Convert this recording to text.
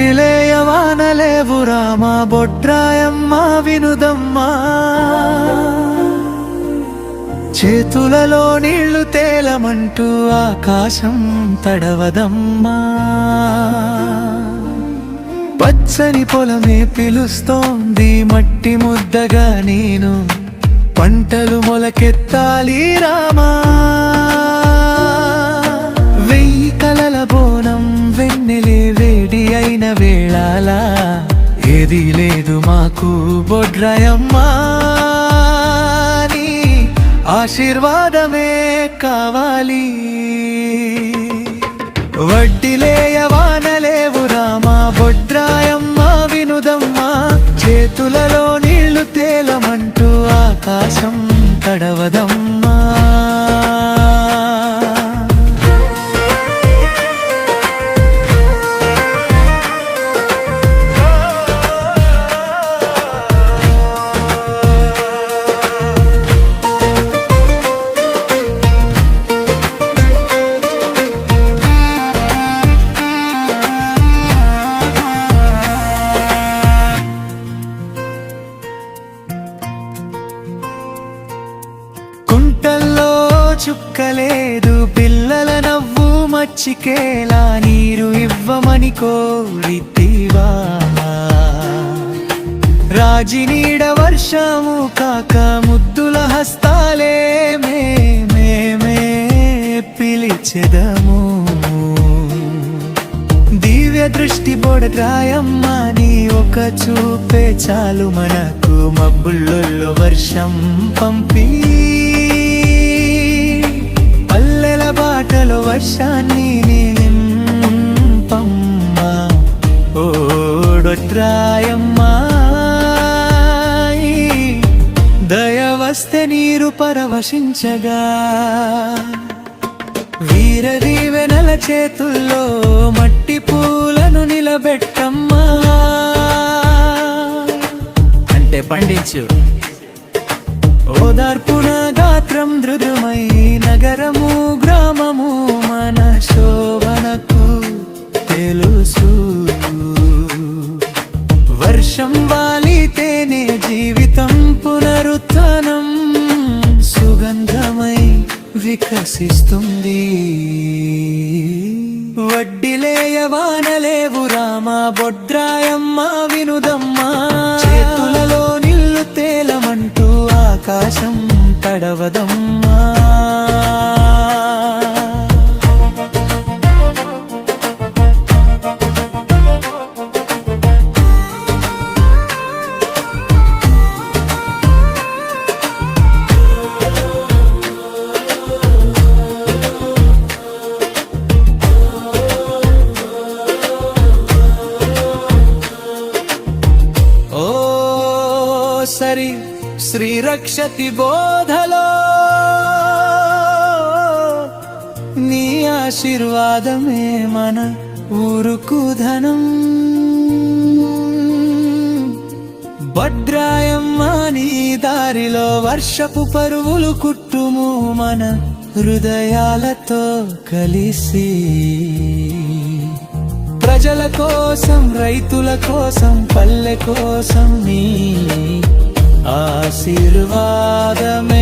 వడ్డిలేయ వానలేవు రామ బొడ్రాయమ్మ వినుదమ్మా చేతులలో నీళ్లు తేలమంటూ ఆకాశం తడవదమ్మా పచ్చని పొలమే పిలుస్తోంది మట్టి ముద్దగా నేను పంటలు మొలకెత్తాలి రామా వెయ్యి కలల బోనం వెన్నెలే వేడి అయిన వేళాల ఏది లేదు మాకు బొడ్రాయమ్మా నీ ఆశీర్వాదమే కావాలి వడ్డిలేయ వానలేవు రామా బొడ్రాయమ్మ వినుదమ్మా చేతులలో నీళ్లు తేలమంటూ ఆకాశం తడవదమ్మా కుంటల్లో చుక్కలేదు పిల్లల నవ్వు మచ్చికేలా నీరు ఇవ్వమని కోరితివా రాజినీడ వర్షము కాక ముద్దుల హస్తాలే మేమే పిలిచెదము దివ్య దృష్టి బొడ్రాయమ్మ నీ ఒక చూపే చాలు మనకు మబ్బుల్లో వర్షం పంపి పల్లెల బాటలో వర్షాన్ని నింపమ్మా ఓడొడ్రాయమ్మా దయ వస్తే నీరు పరవశించగా వీర దీవెనల చేతుల్లో మట్టి పూలను నిలబెట్టమ్మా అంటే పండించు ఓదార్పున గాత్రం దృఢమై నగరము గ్రామము మన శోభనకు తెలుసు వర్షం వాలితేనే జీవితం పునరుత్థానం సుగంధమై వికసిస్తుంది వడ్డిలేయ వానలేవు రామా బొడ్రాయమ్మ వినుదమ్మా చేతులలో నిల్లు తేలమంటూ ఆకాశం తడవదమ్మా సరి శ్రీరక్షతి బోధలో నీ ఆశీర్వాదమే మన ఊరుకు ధనం బొడ్రాయమ్మ నీ దారిలో వర్షపు పరువులు కుట్టుము మన హృదయాలతో కలిసి ప్రజల కోసం రైతుల కోసం పల్లె కోసం నీ ఆశీర్వాదమే